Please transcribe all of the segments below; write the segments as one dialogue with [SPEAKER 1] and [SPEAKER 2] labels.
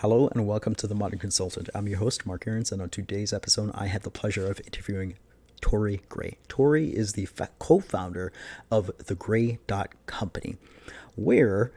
[SPEAKER 1] Hello and welcome to The Modern Consultant. I'm your host, Mark Aarons, and on today's episode, I had the pleasure of interviewing Tory Gray. Tory is the co-founder of the Gray.Company, where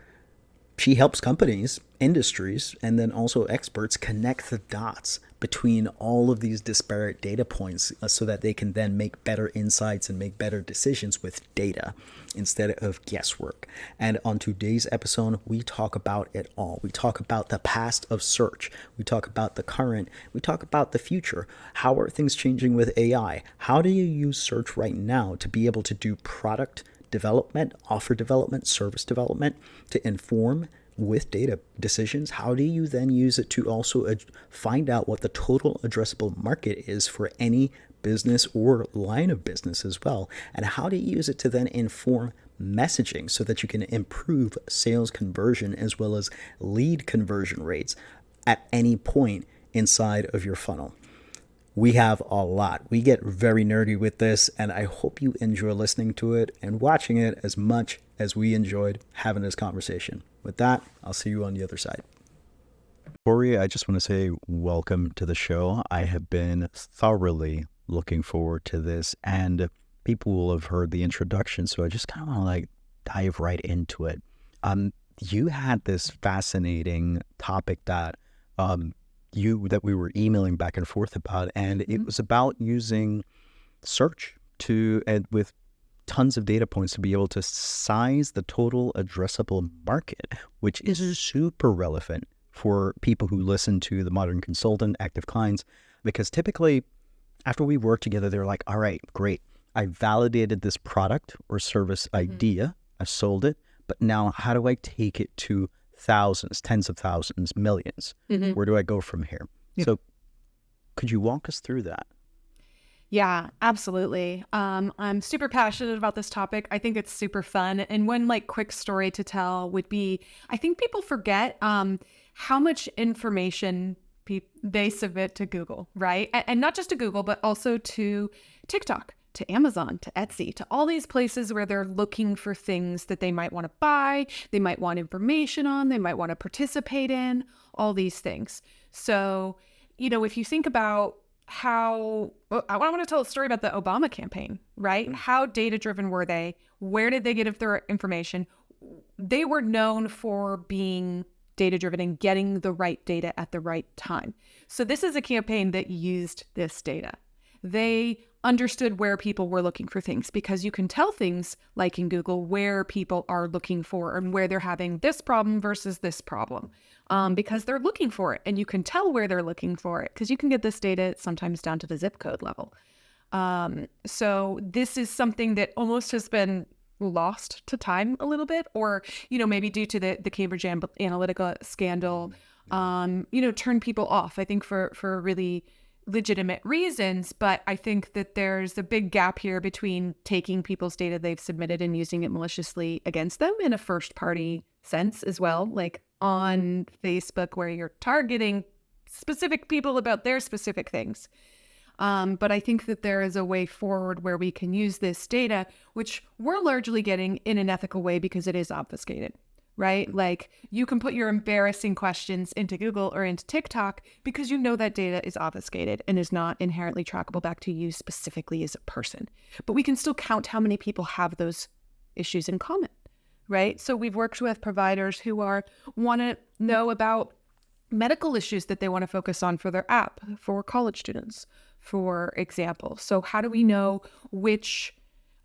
[SPEAKER 1] she helps companies, industries, and then also experts connect the dots between all of these disparate data points so that they can then make better insights and make better decisions with data instead of guesswork. And on today's episode, we talk about it all. We talk about the past of search. We talk about the current. We talk about the future. How are things changing with AI? How do you use search right now to be able to do product development, offer development, service development to inform with data decisions? How do you then use it to also find out what the total addressable market is for any business or line of business as well? And how do you use it to then inform messaging so that you can improve sales conversion as well as lead conversion rates at any point inside of your funnel? We have a lot. We get very nerdy with this, and I hope you enjoy listening to it and watching it as much as we enjoyed having this conversation. With that, I'll see you on the other side. Tory, I just want to say welcome to the show. I have been thoroughly looking forward to this, and people will have heard the introduction, so I just kind of want to dive right into it. You had this fascinating topic that we were emailing back and forth about, and it was about using search and with tons of data points to be able to size the total addressable market, which is super relevant for people who listen to The Modern Consultant, active clients, because typically after we work together, they're like, all right, great. I validated this product or service idea. I sold it, but now how do I take it to thousands, tens of thousands, millions? Where do I go from here? Yep. So could you walk us through that?
[SPEAKER 2] Yeah, absolutely. I'm super passionate about this topic. I think it's super fun. And one quick story to tell would be, I think people forget how much information they submit to Google, right? And not just to Google, but also to TikTok, to Amazon, to Etsy, to all these places where they're looking for things that they might want to buy, they might want information on, they might want to participate in, all these things. So, if you think about I want to tell a story about the Obama campaign, right? How data-driven were they? Where did they get their information? They were known for being data-driven and getting the right data at the right time. So this is a campaign that used this data. They understood where people were looking for things, because you can tell things like in Google where people are looking for and where they're having this problem versus this problem, because they're looking for it, and you can tell where they're looking for it because you can get this data sometimes down to the zip code level. So this is something that almost has been lost to time a little bit, or maybe due to the Cambridge Analytica scandal, turned people off, I think for really legitimate reasons. But I think that there's a big gap here between taking people's data they've submitted and using it maliciously against them in a first party sense as well, like on Facebook, where you're targeting specific people about their specific things. But I think that there is a way forward where we can use this data, which we're largely getting in an ethical way because it is obfuscated, right? Like, you can put your embarrassing questions into Google or into TikTok because that data is obfuscated and is not inherently trackable back to you specifically as a person. But we can still count how many people have those issues in common, right? So we've worked with providers who want to know about medical issues that they want to focus on for their app, for college students, for example. So how do we know which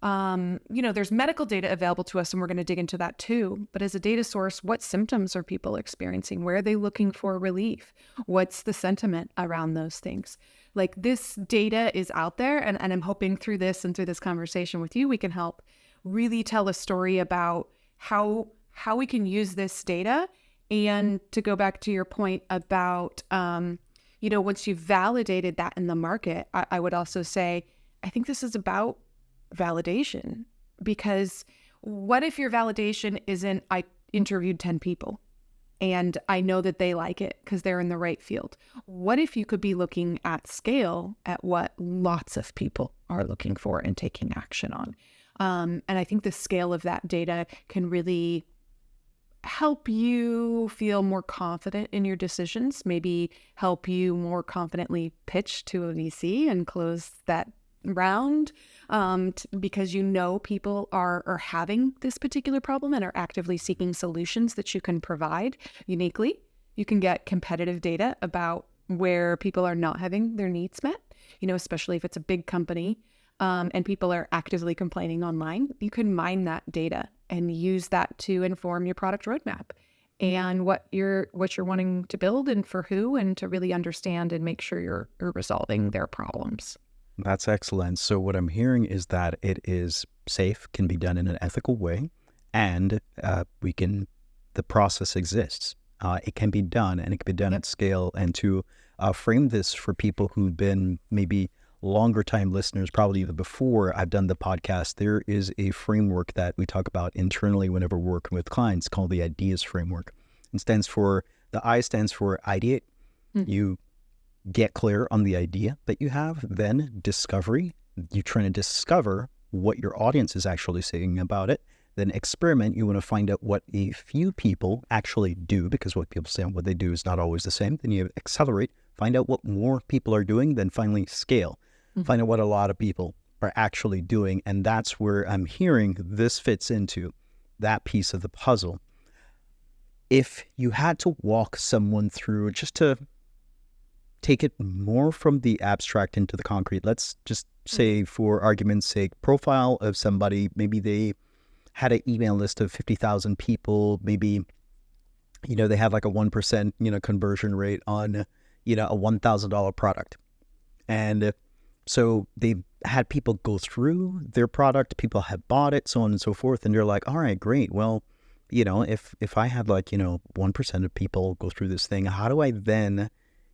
[SPEAKER 2] there's medical data available to us, and we're going to dig into that too. But as a data source, what symptoms are people experiencing? Where are they looking for relief? What's the sentiment around those things? Like, this data is out there, and I'm hoping through this and through this conversation with you, we can help really tell a story about how we can use this data. And to go back to your point about, once you've validated that in the market, I would also say, I think this is about validation, because what if your validation isn't, I interviewed 10 people and I know that they like it because they're in the right field? What if you could be looking at scale at what lots of people are looking for and taking action on? And I think the scale of that data can really help you feel more confident in your decisions, maybe help you more confidently pitch to a VC and close that round, because you know people are having this particular problem and are actively seeking solutions that you can provide uniquely. You can get competitive data about where people are not having their needs met, especially if it's a big company, and people are actively complaining online. You can mine that data and use that to inform your product roadmap and what you're wanting to build and for who, and to really understand and make sure you're resolving their problems.
[SPEAKER 1] That's excellent. So what I'm hearing is that it is safe, can be done in an ethical way, and the process exists. It can be done, and it can be done at scale. And to frame this for people who've been maybe longer time listeners, probably even before I've done the podcast, there is a framework that we talk about internally whenever we're working with clients called the IDEAS framework. The I stands for ideate. You get clear on the idea that you have, then discovery. You're trying to discover what your audience is actually saying about it. Then experiment. You want to find out what a few people actually do, because what people say and what they do is not always the same. Then you accelerate, find out what more people are doing, then finally scale. Find out what a lot of people are actually doing. And that's where I'm hearing this fits into that piece of the puzzle. If you had to walk someone through, just to take it more from the abstract into the concrete, let's just say, for argument's sake, profile of somebody, maybe they had an email list of 50,000 people, maybe, they have like a 1%, conversion rate on, a $1,000 product. And so they had people go through their product, people have bought it, so on and so forth. And you're like, all right, great. Well, if I had 1% of people go through this thing, how do I then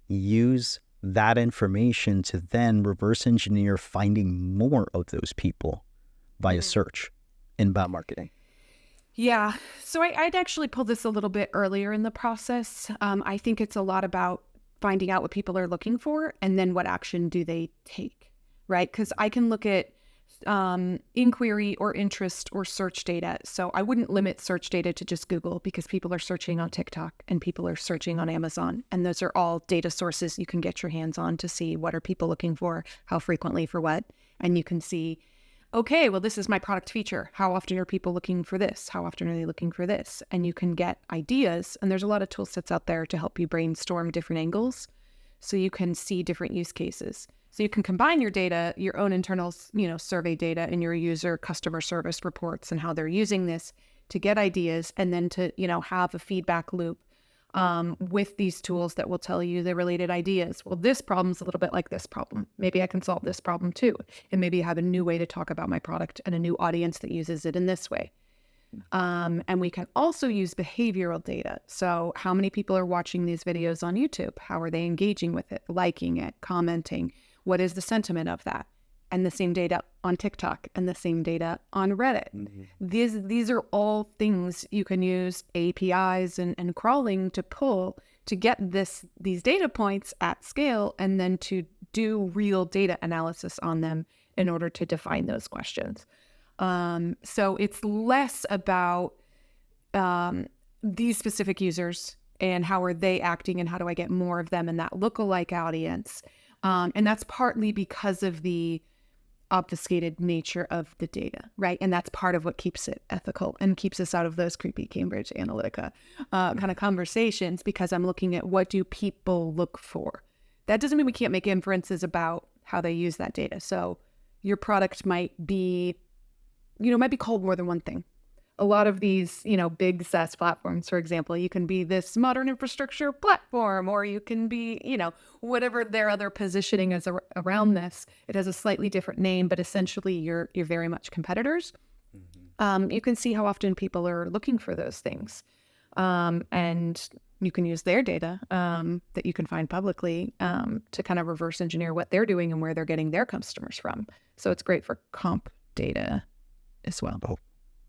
[SPEAKER 1] use that information to then reverse engineer finding more of those people via search, inbound marketing?
[SPEAKER 2] Yeah. So I'd actually pull this a little bit earlier in the process. I think it's a lot about finding out what people are looking for and then what action do they take, right? Because I can look at inquiry or interest or search data. So I wouldn't limit search data to just Google, because people are searching on TikTok and people are searching on Amazon. And those are all data sources you can get your hands on to see what are people looking for, how frequently, for what. And you can see, okay, well, this is my product feature. How often are people looking for this? How often are they looking for this? And you can get ideas. And there's a lot of tool sets out there to help you brainstorm different angles, so you can see different use cases. So you can combine your data, your own internal, survey data, and your user customer service reports and how they're using this to get ideas, and then to, have a feedback loop with these tools that will tell you the related ideas. Well, this problem's a little bit like this problem. Maybe I can solve this problem too. And maybe I have a new way to talk about my product and a new audience that uses it in this way. And we can also use behavioral data. So how many people are watching these videos on YouTube? How are they engaging with it, liking it, commenting? What is the sentiment of that? And the same data on TikTok and the same data on Reddit. These are all things you can use APIs and crawling to pull to get these data points at scale, and then to do real data analysis on them in order to define those questions. So it's less about these specific users and how are they acting and how do I get more of them in that lookalike audience. And that's partly because of the obfuscated nature of the data, right? And that's part of what keeps it ethical and keeps us out of those creepy Cambridge Analytica kind of conversations, because I'm looking at what do people look for. That doesn't mean we can't make inferences about how they use that data. So your product might be called more than one thing. A lot of these, big SaaS platforms, for example, you can be this modern infrastructure platform, or you can be, whatever their other positioning is around this. It has a slightly different name, but essentially you're very much competitors. You can see how often people are looking for those things. And you can use their data that you can find publicly to kind of reverse engineer what they're doing and where they're getting their customers from. So it's great for comp data as well.
[SPEAKER 1] Oh,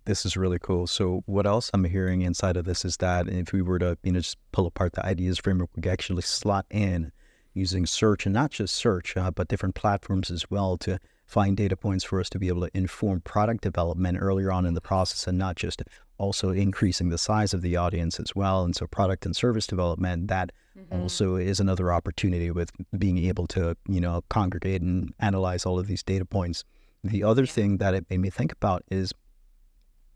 [SPEAKER 1] this is really cool. So what else I'm hearing inside of this is that if we were to, just pull apart the ideas framework, we could actually slot in using search, and not just search, but different platforms as well, to find data points for us to be able to inform product development earlier on in the process, and not just also increasing the size of the audience as well. And so product and service development, that also is another opportunity with being able to, congregate and analyze all of these data points. The other thing that it made me think about is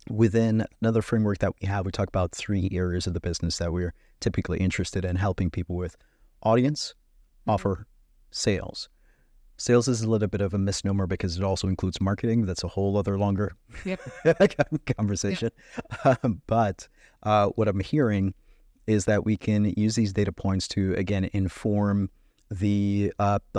[SPEAKER 1] within another framework that we have, we talk about 3 areas of the business that we're typically interested in helping people with: audience, offer, sales. Sales is a little bit of a misnomer because it also includes marketing. That's a whole other longer conversation. But what I'm hearing is that we can use these data points to, again, inform the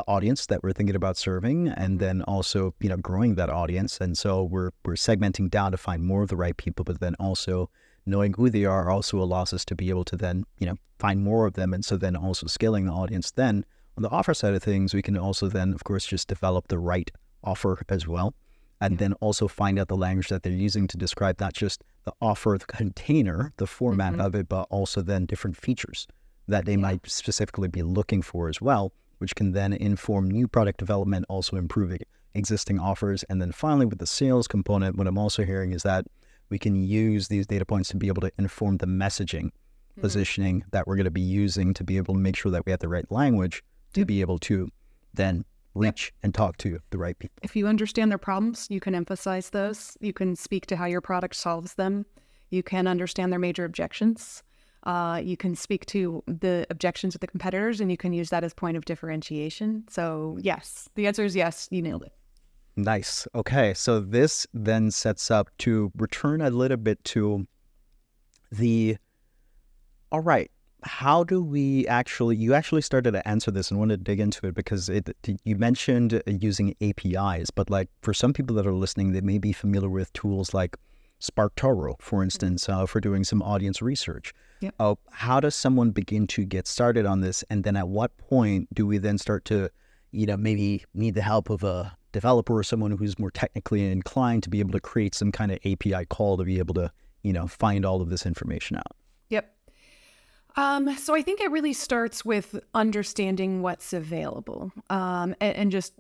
[SPEAKER 1] audience that we're thinking about serving, and then also, growing that audience. And so we're segmenting down to find more of the right people, but then also knowing who they are also allows us to be able to then, find more of them. And so then also scaling the audience. Then on the offer side of things, we can also then, of course, just develop the right offer as well. And then also find out the language that they're using to describe not just the offer, the container, the format of it, but also then different features that they might specifically be looking for as well, which can then inform new product development, also improving existing offers. And then finally, with the sales component, what I'm also hearing is that we can use these data points to be able to inform the messaging, positioning that we're going to be using to be able to make sure that we have the right language to be able to then reach and talk to the right people.
[SPEAKER 2] If you understand their problems, you can emphasize those. You can speak to how your product solves them. You can understand their major objections. You can speak to the objections of the competitors, and you can use that as point of differentiation. So yes, the answer is yes, you nailed it.
[SPEAKER 1] Nice. Okay. So this then sets up to return a little bit to all right, how do we you actually started to answer this and wanted to dig into it because you mentioned using APIs, but like for some people that are listening, they may be familiar with tools like SparkToro, for instance, for doing some audience research.
[SPEAKER 2] Yep.
[SPEAKER 1] How does someone begin to get started on this? And then at what point do we then start to, maybe need the help of a developer or someone who's more technically inclined to be able to create some kind of API call to be able to, find all of this information out?
[SPEAKER 2] Yep. So I think it really starts with understanding what's available, and just,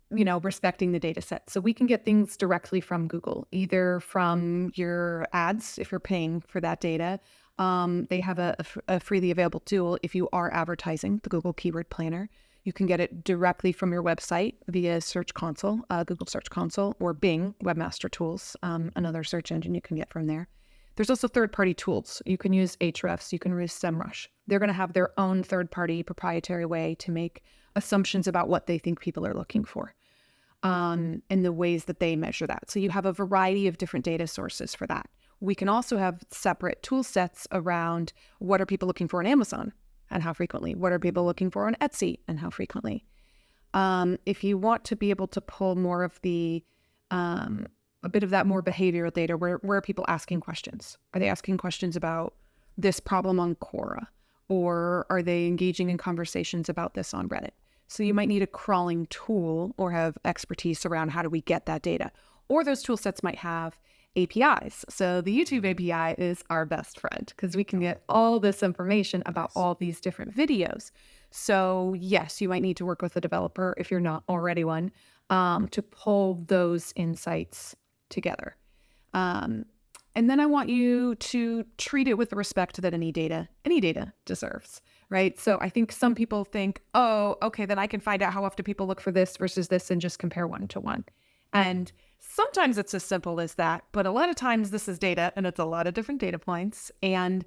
[SPEAKER 2] respecting the data set. So we can get things directly from Google, either from your ads, if you're paying for that data. They have a freely available tool if you are advertising, the Google Keyword Planner. You can get it directly from your website via Search Console, Google Search Console, or Bing Webmaster Tools, another search engine you can get from there. There's also third-party tools. You can use Ahrefs, you can use SEMrush. They're going to have their own third-party proprietary way to make assumptions about what they think people are looking for, and the ways that they measure that. So you have a variety of different data sources for that. We can also have separate tool sets around what are people looking for on Amazon and how frequently? What are people looking for on Etsy and how frequently? If you want to be able to pull more of the a bit of that more behavioral data, where are people asking questions? Are they asking questions about this problem on Quora? Or are they engaging in conversations about this on Reddit? So you might need a crawling tool or have expertise around how do we get that data. Or those tool sets might have APIs. So the YouTube API is our best friend because we can get all this information about all these different videos. So yes, you might need to work with a developer if you're not already one, to pull those insights together. And then I want you to treat it with the respect that any data deserves, right? So I think some people think, oh, okay, then I can find out how often people look for this versus this and just compare 1 to 1. And sometimes it's as simple as that, but a lot of times this is data and it's a lot of different data points. And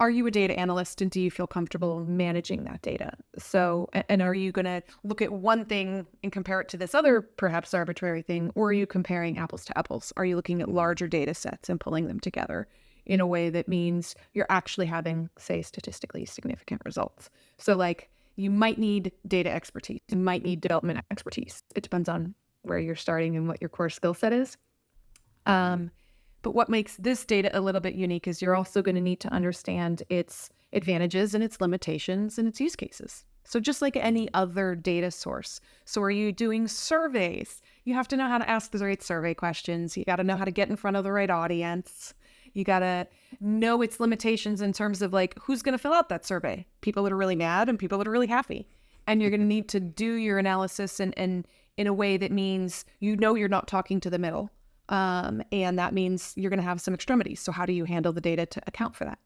[SPEAKER 2] are you a data analyst and do you feel comfortable managing that data? So, and are you going to look at one thing and compare it to this other perhaps arbitrary thing, or are you comparing apples to apples? Are you looking at larger data sets and pulling them together in a way that means you're actually having, say, statistically significant results? So like you might need data expertise, you might need development expertise. It depends on where you're starting and what your core skill set is. But what makes this data a little bit unique is you're also going to need to understand its advantages and its limitations and its use cases. So just like any other data source. So are you doing surveys? You have to know how to ask the right survey questions. You got to know how to get in front of the right audience. You got to know its limitations in terms of like, who's going to fill out that survey? People that are really mad and people that are really happy. And you're going to need to do your analysis and in a way that means, you're not talking to the middle. And that means you're going to have some extremities. So how do you handle the data to account for that?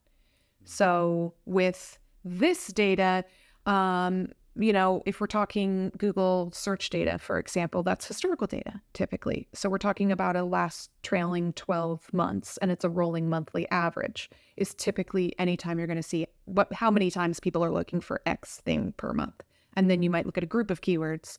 [SPEAKER 2] So with this data, if we're talking Google search data, for example, that's historical data typically. So we're talking about a last trailing 12 months, and it's a rolling monthly average is typically anytime you're going to see how many times people are looking for X thing per month. And then you might look at a group of keywords.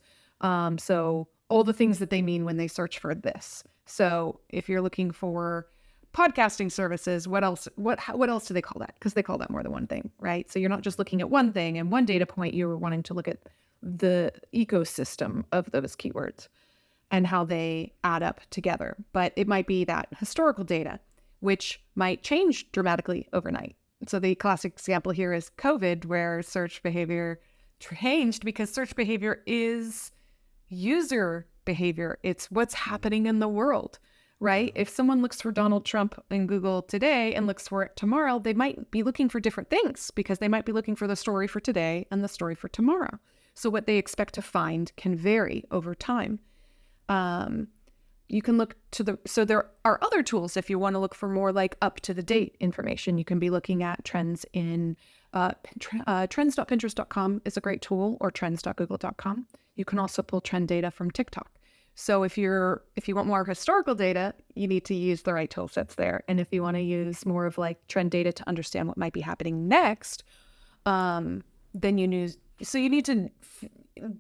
[SPEAKER 2] So all the things that they mean when they search for this. So if you're looking for podcasting services, what else do they call that? Because they call that more than one thing, right? So you're not just looking at one thing and one data point, you're wanting to look at the ecosystem of those keywords and how they add up together. But it might be that historical data, which might change dramatically overnight. So the classic example here is COVID, where search behavior changed because search behavior is user behavior. It's what's happening in the world. Right? If someone looks for Donald Trump in Google today and looks for it tomorrow, they might be looking for different things because they might be looking for the story for today and the story for tomorrow. So what they expect to find can vary over time. You can look so there are other tools if you want to look for more like up to the date information. You can be looking at trends in trends.pinterest.com is a great tool, or trends.google.com. You can also pull trend data from TikTok. So if you want more historical data, you need to use the right tool sets there. And if you want to use more of like trend data to understand what might be happening next, then you need to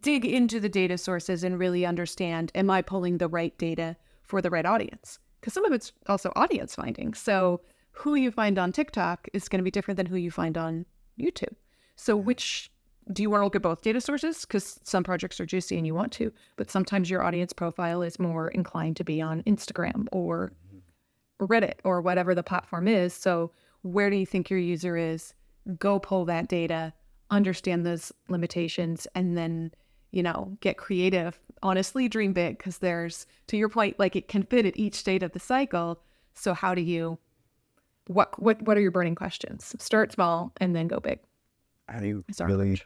[SPEAKER 2] dig into the data sources and really understand, am I pulling the right data for the right audience? Because some of it's also audience finding. So who you find on TikTok is going to be different than who you find on YouTube. So do you want to look at both data sources? Because some projects are juicy and you want to, but sometimes your audience profile is more inclined to be on Instagram or Reddit or whatever the platform is. So where do you think your user is? Go pull that data, understand those limitations, and then, get creative. Honestly, dream big, because there's, to your point, like it can fit at each state of the cycle. So how do you, what are your burning questions? Start small and then go big.
[SPEAKER 1] I really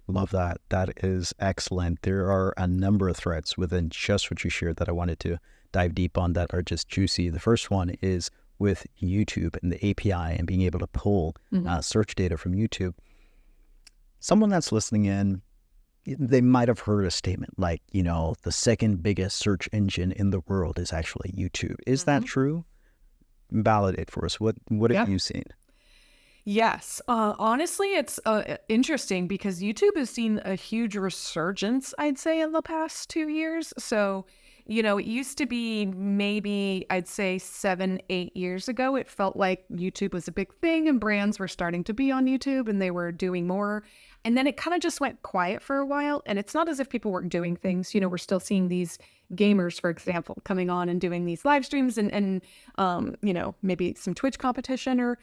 [SPEAKER 1] love that. That is excellent. There are a number of threads within just what you shared that I wanted to dive deep on that are just juicy. The first one is with YouTube and the API and being able to pull search data from YouTube. Someone that's listening in, they might have heard a statement like, the second biggest search engine in the world is actually YouTube. Is that true? Validate for us. What have you seen?
[SPEAKER 2] Yes. Honestly, it's interesting because YouTube has seen a huge resurgence, I'd say, in the past 2 years. So, it used to be maybe, I'd say 7-8 years ago, it felt like YouTube was a big thing and brands were starting to be on YouTube and they were doing more. And then it kind of just went quiet for a while. And it's not as if people weren't doing things. We're still seeing these gamers, for example, coming on and doing these live streams and maybe some Twitch competition or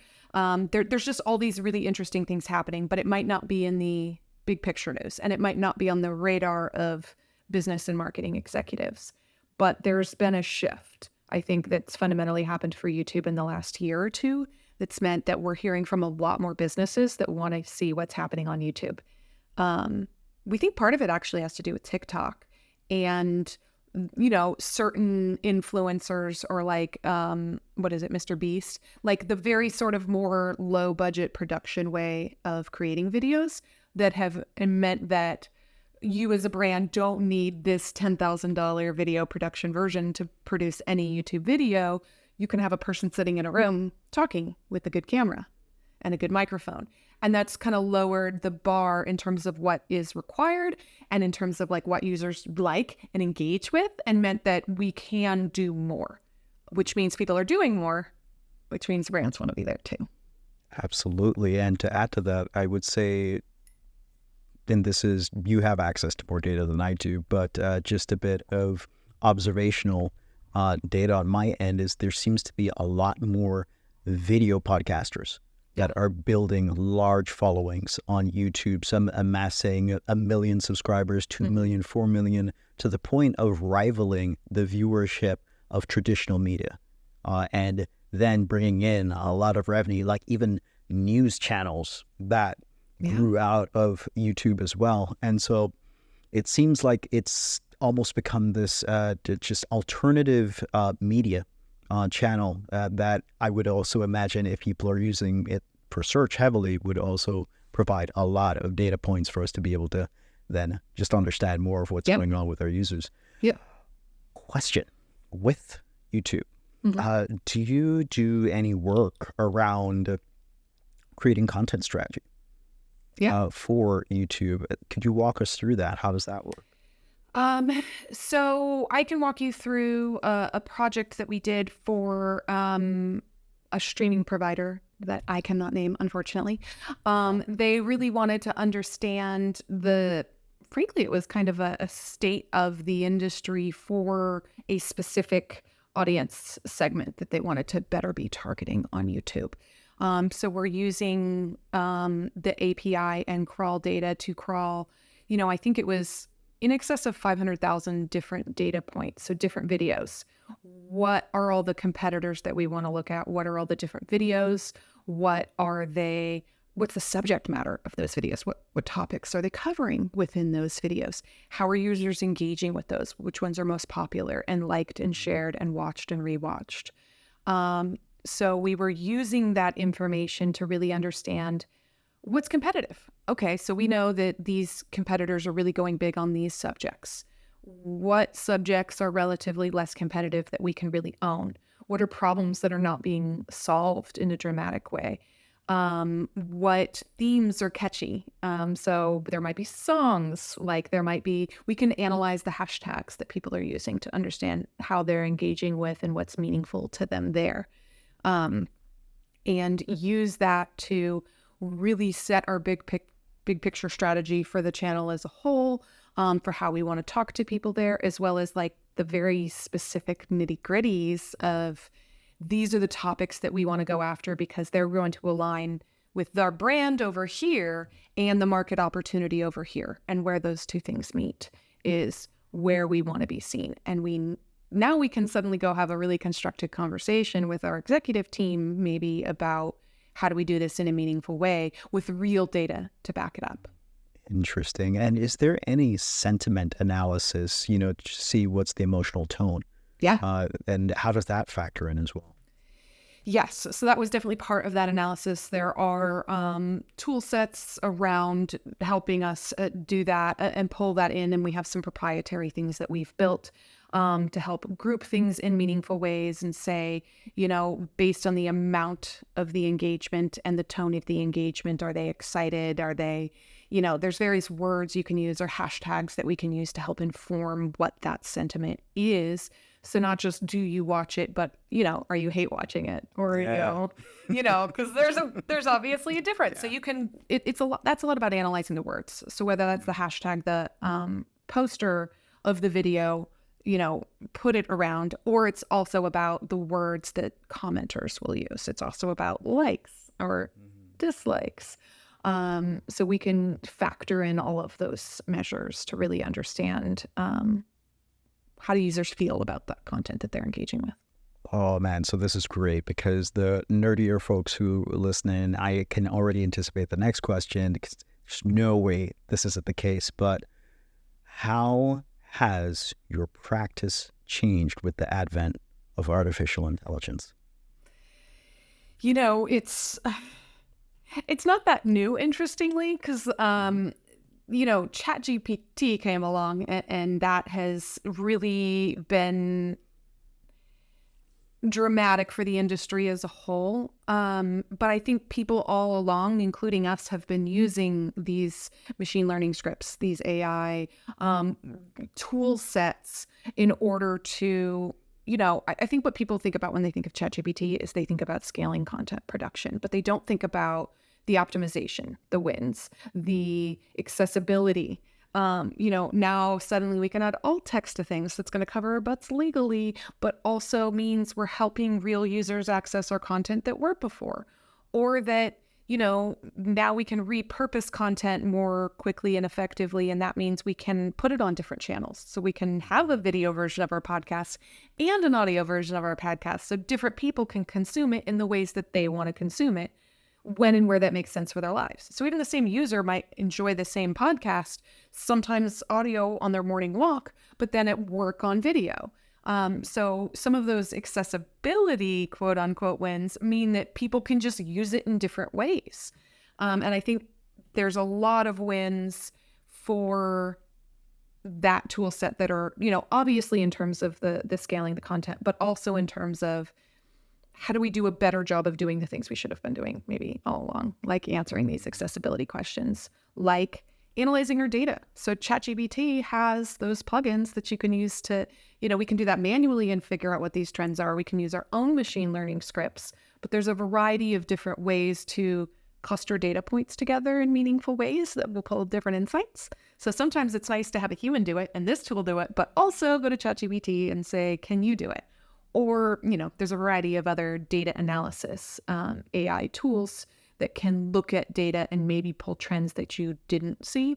[SPEAKER 2] there's just all these really interesting things happening, but it might not be in the big picture news and it might not be on the radar of business and marketing executives. But there's been a shift, I think, that's fundamentally happened for YouTube in the last year or two. That's meant that we're hearing from a lot more businesses that want to see what's happening on YouTube. We think part of it actually has to do with TikTok and, certain influencers or like, Mr. Beast, like the very sort of more low budget production way of creating videos that have meant that you as a brand don't need this $10,000 video production version to produce any YouTube video. You can have a person sitting in a room talking with a good camera and a good microphone. And that's kind of lowered the bar in terms of what is required and in terms of like what users like and engage with, and meant that we can do more, which means people are doing more, which means brands want to be there too.
[SPEAKER 1] Absolutely. And to add to that, I would say, and this is, you have access to more data than I do, but just a bit of observational data on my end is there seems to be a lot more video podcasters that are building large followings on YouTube, some amassing 1 million subscribers, 2 million, 4 million, to the point of rivaling the viewership of traditional media, and then bringing in a lot of revenue, like even news channels that grew out of YouTube as well. And so it seems like it's almost become this just alternative media channel that I would also imagine, if people are using it for search heavily, would also provide a lot of data points for us to be able to then just understand more of what's going on with our users.
[SPEAKER 2] Yeah.
[SPEAKER 1] Question: with YouTube,
[SPEAKER 2] Mm-hmm.
[SPEAKER 1] do you do any work around creating content strategy for YouTube? Could you walk us through that? How does that work?
[SPEAKER 2] So I can walk you through a project that we did for a streaming provider that I cannot name, unfortunately. They really wanted to understand frankly, it was kind of a state of the industry for a specific audience segment that they wanted to better be targeting on YouTube. So we're using the API and crawl data to crawl, I think it was in excess of 500,000 different data points, so different videos. What are all the competitors that we want to look at? What are all the different videos? What are they? What's the subject matter of those videos? What topics are they covering within those videos? How are users engaging with those? Which ones are most popular and liked and shared and watched and rewatched? So we were using that information to really understand what's competitive. Okay, so we know that these competitors are really going big on these subjects. What subjects are relatively less competitive that we can really own? What are problems that are not being solved in a dramatic way? What themes are catchy? So there might be songs, we can analyze the hashtags that people are using to understand how they're engaging with and what's meaningful to them there. And use that to really set our big picture strategy for the channel as a whole, for how we want to talk to people there, as well as like the very specific nitty-gritties of these are the topics that we want to go after because they're going to align with our brand over here and the market opportunity over here. And where those two things meet is where we want to be seen. And now we can suddenly go have a really constructive conversation with our executive team, maybe about how do we do this in a meaningful way with real data to back it up.
[SPEAKER 1] Interesting. And is there any sentiment analysis, to see what's the emotional tone?
[SPEAKER 2] Yeah.
[SPEAKER 1] And how does that factor in as well?
[SPEAKER 2] Yes. So that was definitely part of that analysis. There are tool sets around helping us do that and pull that in. And we have some proprietary things that we've built to help group things in meaningful ways and say, based on the amount of the engagement and the tone of the engagement, are they excited? Are they, there's various words you can use or hashtags that we can use to help inform what that sentiment is. So not just do you watch it, but, are you hate watching it? Or, because there's obviously a difference. So you can, that's a lot about analyzing the words. So whether that's the hashtag, the poster of the video, put it around, or it's also about the words that commenters will use. It's also about likes or dislikes. So we can factor in all of those measures to really understand how do users feel about that content that they're engaging with.
[SPEAKER 1] Oh man, so this is great because the nerdier folks who listen in, I can already anticipate the next question because there's no way this isn't the case, but how has your practice changed with the advent of artificial intelligence?
[SPEAKER 2] It's not that new, interestingly, because ChatGPT came along and that has really been dramatic for the industry as a whole. But I think people all along, including us, have been using these machine learning scripts, these AI tool sets in order to, I think what people think about when they think of ChatGPT is they think about scaling content production, but they don't think about the optimization, the wins, the accessibility. Now suddenly we can add alt text to things that's going to cover our butts legally, but also means we're helping real users access our content that weren't before, or that, now we can repurpose content more quickly and effectively. And that means we can put it on different channels. So we can have a video version of our podcast and an audio version of our podcast. So different people can consume it in the ways that they want to consume it, when and where that makes sense for their lives. So even the same user might enjoy the same podcast, sometimes audio on their morning walk, but then at work on video. So some of those accessibility, quote unquote, wins mean that people can just use it in different ways. And I think there's a lot of wins for that tool set that are, obviously in terms of the scaling the content, but also in terms of how do we do a better job of doing the things we should have been doing maybe all along, like answering these accessibility questions, like analyzing our data. So ChatGPT has those plugins that you can use to, we can do that manually and figure out what these trends are. We can use our own machine learning scripts, but there's a variety of different ways to cluster data points together in meaningful ways that will pull different insights. So sometimes it's nice to have a human do it and this tool do it, but also go to ChatGPT and say, can you do it? Or, there's a variety of other data analysis AI tools that can look at data and maybe pull trends that you didn't see.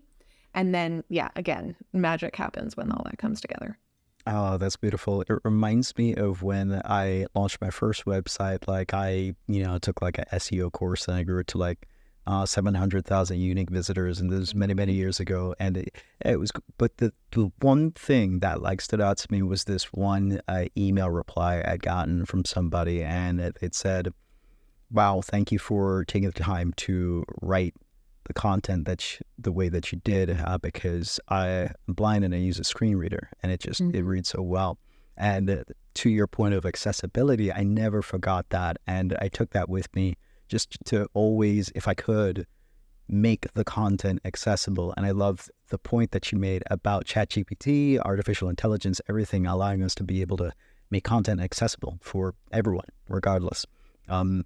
[SPEAKER 2] And then, again, magic happens when all that comes together.
[SPEAKER 1] Oh, that's beautiful. It reminds me of when I launched my first website. Like I, took like a SEO course and I grew it to like 700,000 unique visitors, and this was many, many years ago. And it was, but the one thing that like stood out to me was this one email reply I'd gotten from somebody, and it said, "Wow, thank you for taking the time to write the content the way that you did, because I'm blind and I use a screen reader, and it reads so well." And to your point of accessibility, I never forgot that, and I took that with me just to always, if I could, make the content accessible. And I love the point that you made about ChatGPT, artificial intelligence, everything allowing us to be able to make content accessible for everyone, regardless. On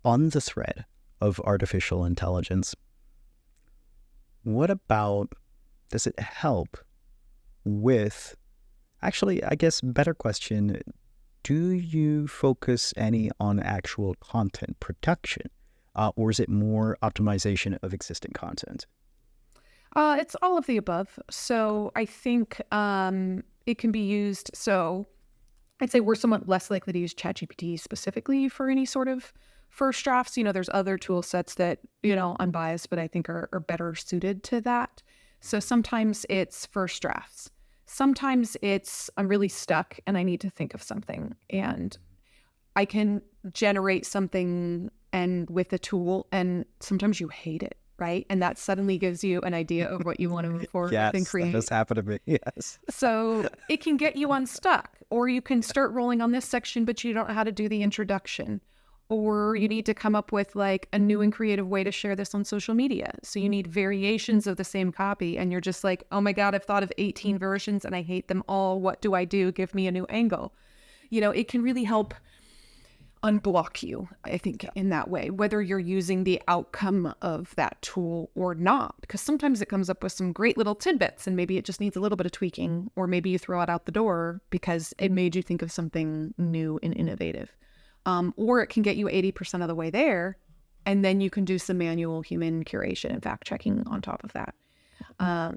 [SPEAKER 1] the thread of artificial intelligence, what about, does it help with, actually, I guess better question, do you focus any on actual content production, or is it more optimization of existing content?
[SPEAKER 2] It's all of the above. So I think it can be used. So I'd say we're somewhat less likely to use ChatGPT specifically for any sort of first drafts. There's other tool sets that, I'm biased, but I think are better suited to that. So sometimes it's first drafts. Sometimes it's, I'm really stuck and I need to think of something, and I can generate something and with a tool, and sometimes you hate it, right? And that suddenly gives you an idea of what you want to move forward with and create.
[SPEAKER 1] Yes, that has happened to me. Yes.
[SPEAKER 2] So it can get you unstuck, or you can start rolling on this section, but you don't know how to do the introduction. Or you need to come up with like a new and creative way to share this on social media. So you need variations of the same copy, and you're just like, oh my God, I've thought of 18 versions and I hate them all. What do I do? Give me a new angle. It can really help unblock you, I think, in that way, whether you're using the outcome of that tool or not, because sometimes it comes up with some great little tidbits and maybe it just needs a little bit of tweaking, or maybe you throw it out the door because it made you think of something new and innovative. Or it can get you 80% of the way there, and then you can do some manual human curation and fact checking on top of that.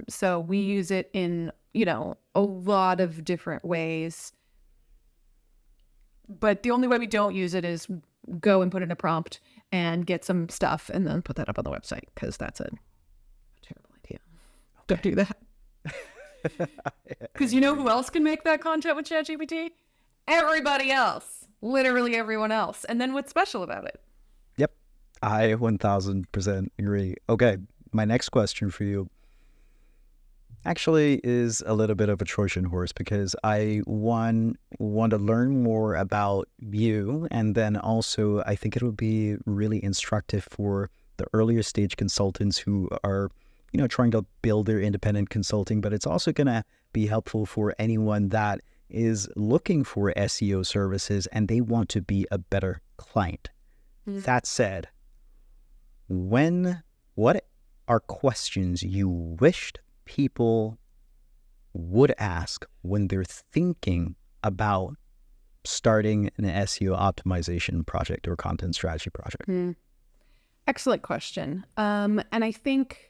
[SPEAKER 2] So we use it in, a lot of different ways. But the only way we don't use it is go and put in a prompt and get some stuff and then put that up on the website, because that's a terrible idea. Don't do that. Because who else can make that content with ChatGPT? Everybody else. Literally everyone else. And then what's special about it?
[SPEAKER 1] Yep. I 1000% agree. Okay. My next question for you actually is a little bit of a Trojan horse, because I want to learn more about you. And then also I think it would be really instructive for the earlier stage consultants who are, trying to build their independent consulting, but it's also going to be helpful for anyone that is looking for SEO services and they want to be a better client. Mm-hmm. That said, what are questions you wished people would ask when they're thinking about starting an SEO optimization project or content strategy project?
[SPEAKER 2] Excellent question. And I think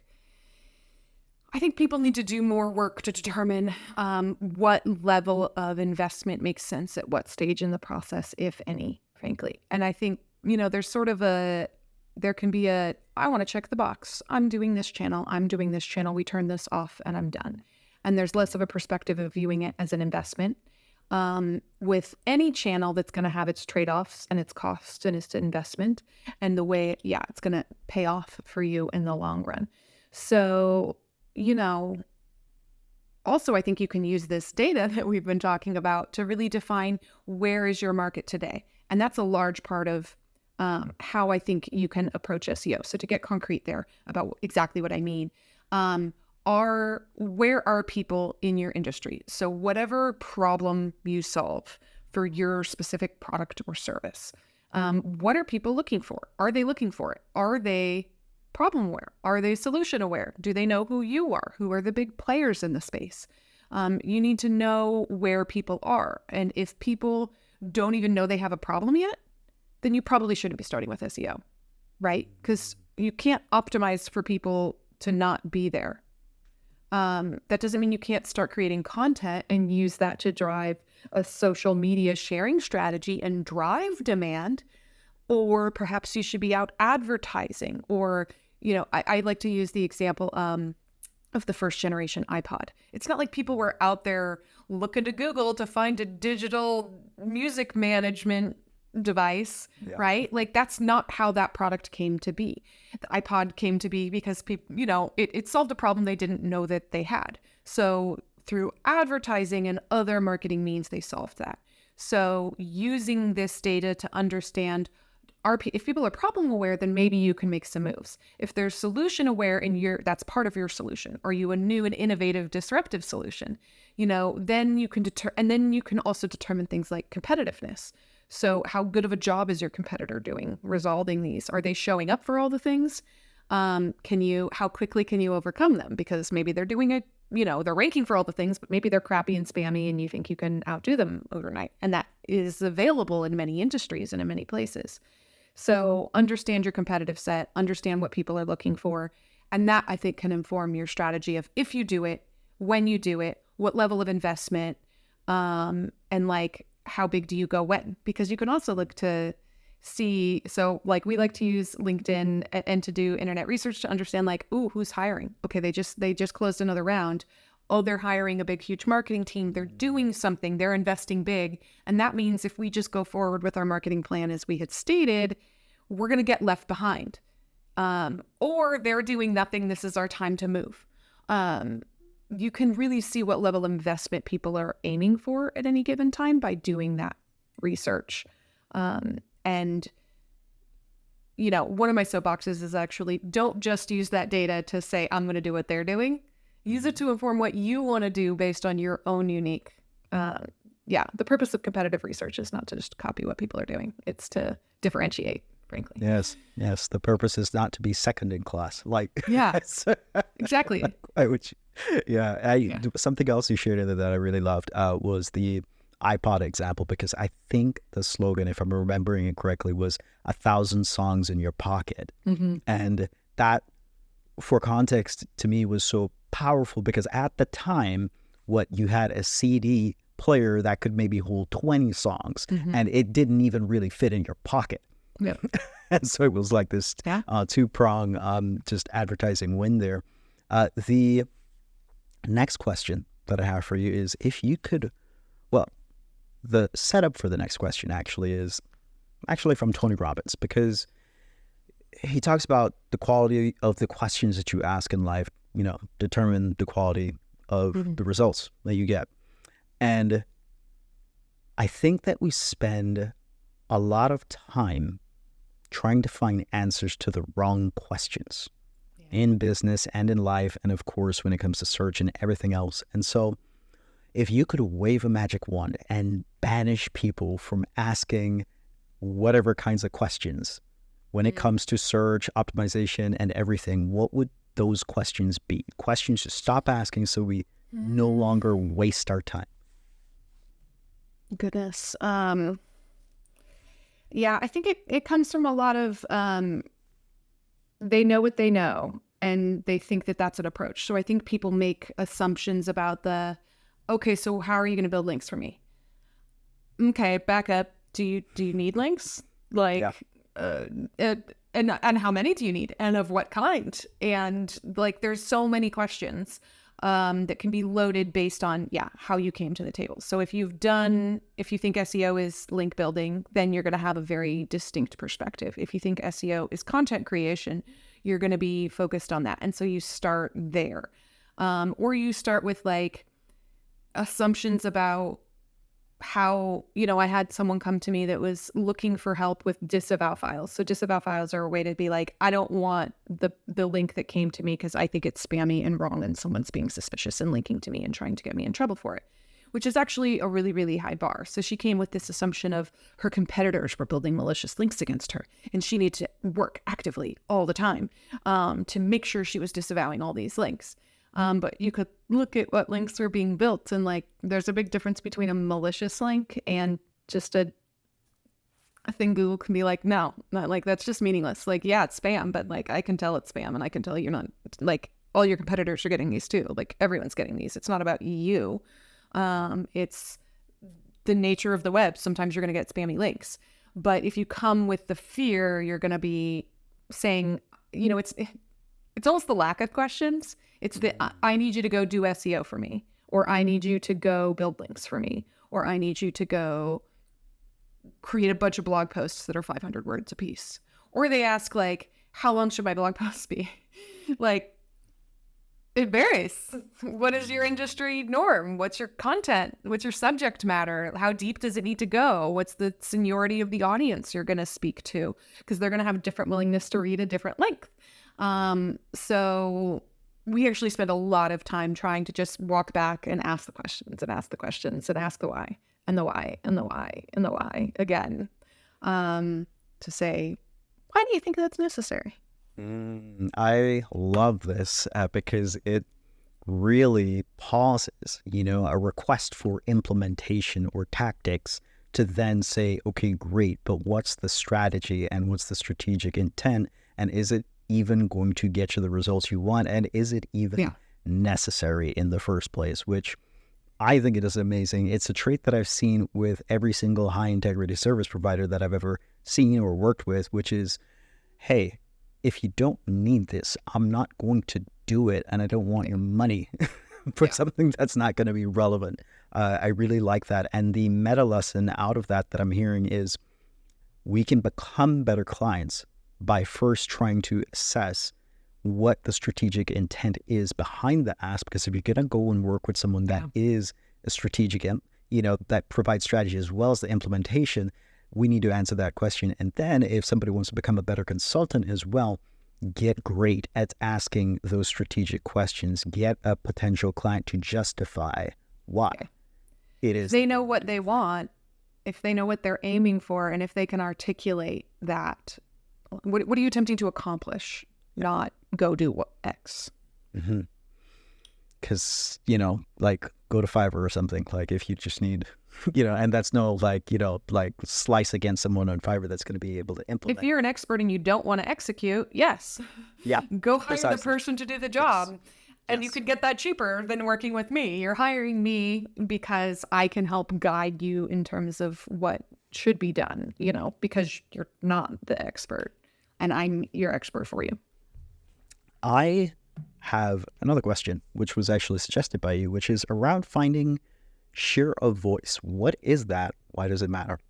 [SPEAKER 2] people need to do more work to determine what level of investment makes sense at what stage in the process, if any, frankly. And I think there's sort of there can be I want to check the box. I'm doing this channel. We turn this off and I'm done. And there's less of a perspective of viewing it as an investment. With any channel that's going to have its trade-offs and its costs and its investment and the way, it's going to pay off for you in the long run. So, also, I think you can use this data that we've been talking about to really define where is your market today. And that's a large part of how I think you can approach SEO. So to get concrete there about exactly what I mean, where are people in your industry? So whatever problem you solve for your specific product or service, what are people looking for? Are they looking for it? Are they problem aware? Are they solution aware? Do they know who you are? Who are the big players in the space? You need to know where people are. And if people don't even know they have a problem yet, then you probably shouldn't be starting with SEO, right? Because you can't optimize for people to not be there. That doesn't mean you can't start creating content and use that to drive a social media sharing strategy and drive demand. Or perhaps you should be out advertising, or, I like to use the example of the first generation iPod. It's not like people were out there looking to Google to find a digital music management device, right? Like that's not how that product came to be. The iPod came to be because people, it solved a problem they didn't know that they had. So through advertising and other marketing means, they solved that. So using this data to understand if people are problem aware, then maybe you can make some moves. If they're solution aware and that's part of your solution, are you a new and innovative disruptive solution? Then you can and then you can also determine things like competitiveness. So how good of a job is your competitor doing resolving these? Are they showing up for all the things? How quickly can you overcome them? Because maybe they're doing it, they're ranking for all the things, but maybe they're crappy and spammy and you think you can outdo them overnight. And that is available in many industries and in many places. So understand your competitive set, understand what people are looking for. And that I think can inform your strategy of if you do it, when you do it, what level of investment, and like how big do you go when? Because you can also look to see, so like we like to use LinkedIn and to do internet research to understand like, who's hiring? Okay, they just closed another round. Oh, they're hiring a big, huge marketing team. They're doing something. They're investing big. And that means if we just go forward with our marketing plan as we had stated, we're going to get left behind. Or they're doing nothing. This is our time to move. You can really see what level of investment people are aiming for at any given time by doing that research. And, one of my soapboxes is actually don't just use that data to say, I'm going to do what they're doing. Use it to inform what you want to do based on your own unique. The purpose of competitive research is not to just copy what people are doing. It's to differentiate, frankly.
[SPEAKER 1] Yes. The purpose is not to be second in class.
[SPEAKER 2] Exactly.
[SPEAKER 1] Something else you shared in there that I really loved was the iPod example, because I think the slogan, if I'm remembering it correctly, was 1,000 songs in your pocket.
[SPEAKER 2] Mm-hmm.
[SPEAKER 1] And that, for context, to me was so powerful because at the time, you had a CD player that could maybe hold 20 songs, and it didn't even really fit in your pocket.
[SPEAKER 2] Yeah.
[SPEAKER 1] And so it was like this two-prong just advertising win there. The next question that I have for you is if you could, the setup for the next question is from Tony Robbins, because he talks about the quality of the questions that you ask in life, determine the quality of the results that you get. And I think that we spend a lot of time trying to find answers to the wrong questions in business and in life. And of course, when it comes to search and everything else. And so if you could wave a magic wand and banish people from asking whatever kinds of questions when it comes to search, optimization, and everything, what would those questions be? Questions to stop asking so we no longer waste our time.
[SPEAKER 2] Goodness. I think it comes from a lot of, they know what they know and they think that that's an approach. So I think people make assumptions about okay, so how are you going to build links for me? Okay, back up. Do you need links? and how many do you need and of what kind? And like, there's so many questions that can be loaded based on, how you came to the table. So if you think SEO is link building, then you're going to have a very distinct perspective. If you think SEO is content creation, you're going to be focused on that. And so you start there. Or you start with like assumptions about how, I had someone come to me that was looking for help with disavow files. So disavow files are a way to be like, I don't want the link that came to me because I think it's spammy and wrong and someone's being suspicious and linking to me and trying to get me in trouble for it, which is actually a really, really high bar. So she came with this assumption of her competitors were building malicious links against her and she needed to work actively all the time to make sure she was disavowing all these links. But you could look at what links are being built and like, there's a big difference between a malicious link and just a thing Google can be like, no, not like, that's just meaningless. Like, yeah, it's spam, but like, I can tell it's spam and I can tell you're not, like, all your competitors are getting these too. Like, everyone's getting these. It's not about you. It's the nature of the web. Sometimes you're going to get spammy links, but if you come with the fear, you're going to be saying, it's almost the lack of questions. It's the, I need you to go do SEO for me, or I need you to go build links for me, or I need you to go create a bunch of blog posts that are 500 words a piece. Or they ask like, how long should my blog posts be? Like, it varies. What is your industry norm? What's your content? What's your subject matter? How deep does it need to go? What's the seniority of the audience you're going to speak to? Because they're going to have a different willingness to read a different length. So we actually spend a lot of time trying to just walk back and ask the questions and ask the questions and ask the why and the why and the why and the why again, to say, why do you think that's necessary?
[SPEAKER 1] I love this because it really pauses, a request for implementation or tactics to then say, okay, great, but what's the strategy and what's the strategic intent? And is it even going to get you the results you want? And is it even necessary in the first place? Which I think it is amazing. It's a trait that I've seen with every single high integrity service provider that I've ever seen or worked with, which is, hey, if you don't need this, I'm not going to do it. And I don't want your money for something that's not going to be relevant. I really like that. And the meta lesson out of that I'm hearing is we can become better clients by first trying to assess what the strategic intent is behind the ask. Because if you're going to go and work with someone that is a strategic, that provides strategy as well as the implementation, we need to answer that question. And then if somebody wants to become a better consultant as well, get great at asking those strategic questions. Get a potential client to justify why it is.
[SPEAKER 2] They know what they want, if they know what they're aiming for, and if they can articulate that. What are you attempting to accomplish? Not go do what X.
[SPEAKER 1] Because, like go to Fiverr or something, like if you just need, and that's no like slice against someone on Fiverr that's going to be able to implement.
[SPEAKER 2] If you're an expert and you don't want to execute, go hire the person to do the job. And you could get that cheaper than working with me. You're hiring me because I can help guide you in terms of what should be done, because you're not the expert and I'm your expert for you.
[SPEAKER 1] I have another question, which was actually suggested by you, which is around finding share of voice. What is that? Why does it matter?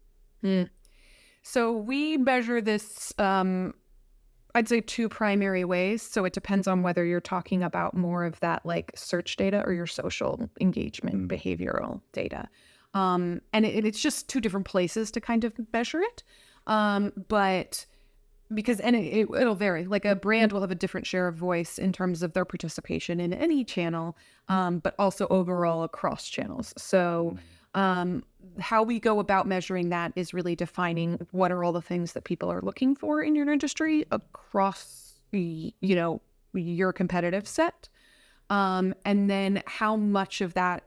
[SPEAKER 2] So we measure this, I'd say 2 primary ways. So it depends on whether you're talking about more of that like search data or your social engagement behavioral data. And it's just 2 different places to kind of measure it. But because, and it'll vary, like a brand will have a different share of voice in terms of their participation in any channel, but also overall across channels. So how we go about measuring that is really defining what are all the things that people are looking for in your industry across, your competitive set. And then how much of that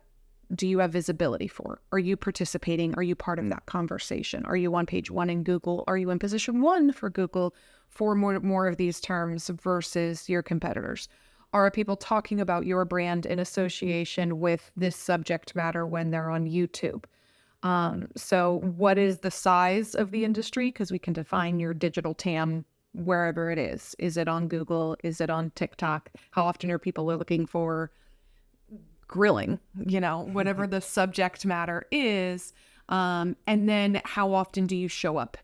[SPEAKER 2] do you have visibility for? Are you participating? Are you part of that conversation? Are you on page 1 in Google? Are you in position 1 for Google for more of these terms versus your competitors? Are people talking about your brand in association with this subject matter when they're on YouTube? So what is the size of the industry? Because we can define your digital TAM wherever it is. Is it on Google? Is it on TikTok? How often are people looking for grilling? Whatever the subject matter is. And then how often do you show up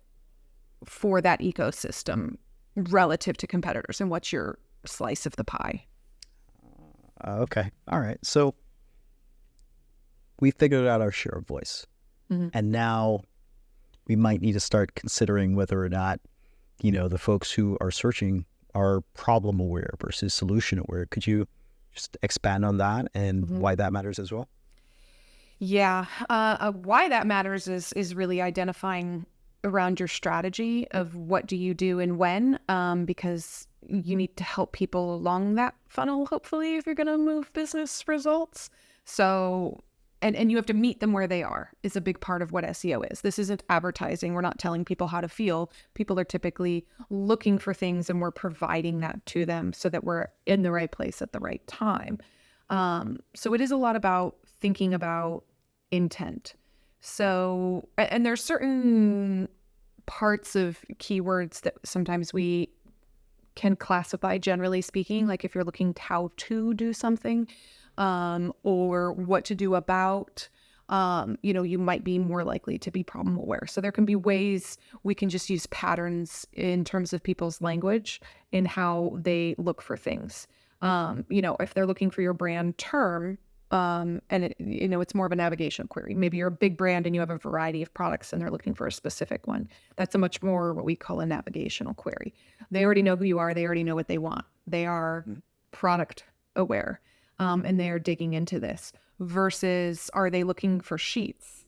[SPEAKER 2] for that ecosystem relative to competitors? And what's your slice of the pie?
[SPEAKER 1] Okay. All right. So we figured out our share of voice. And now we might need to start considering whether or not, the folks who are searching are problem aware versus solution aware. Could you just expand on that and why that matters as well?
[SPEAKER 2] Yeah. Why that matters is really identifying around your strategy of what do you do and when, because you need to help people along that funnel, hopefully, if you're going to move business results. So, and you have to meet them where they are is a big part of what SEO is. This isn't advertising. We're not telling people how to feel. People are typically looking for things and we're providing that to them so that we're in the right place at the right time. So it is a lot about thinking about intent. So, and there's certain parts of keywords that sometimes we can classify, generally speaking, like if you're looking how to do something, or what to do about, you might be more likely to be problem aware. So there can be ways we can just use patterns in terms of people's language in how they look for things. If they're looking for your brand term, and it's more of a navigation query. Maybe you're a big brand and you have a variety of products and they're looking for a specific one. That's a much more what we call a navigational query. They already know who you are. They already know what they want. They are product aware, and they are digging into this versus are they looking for sheets?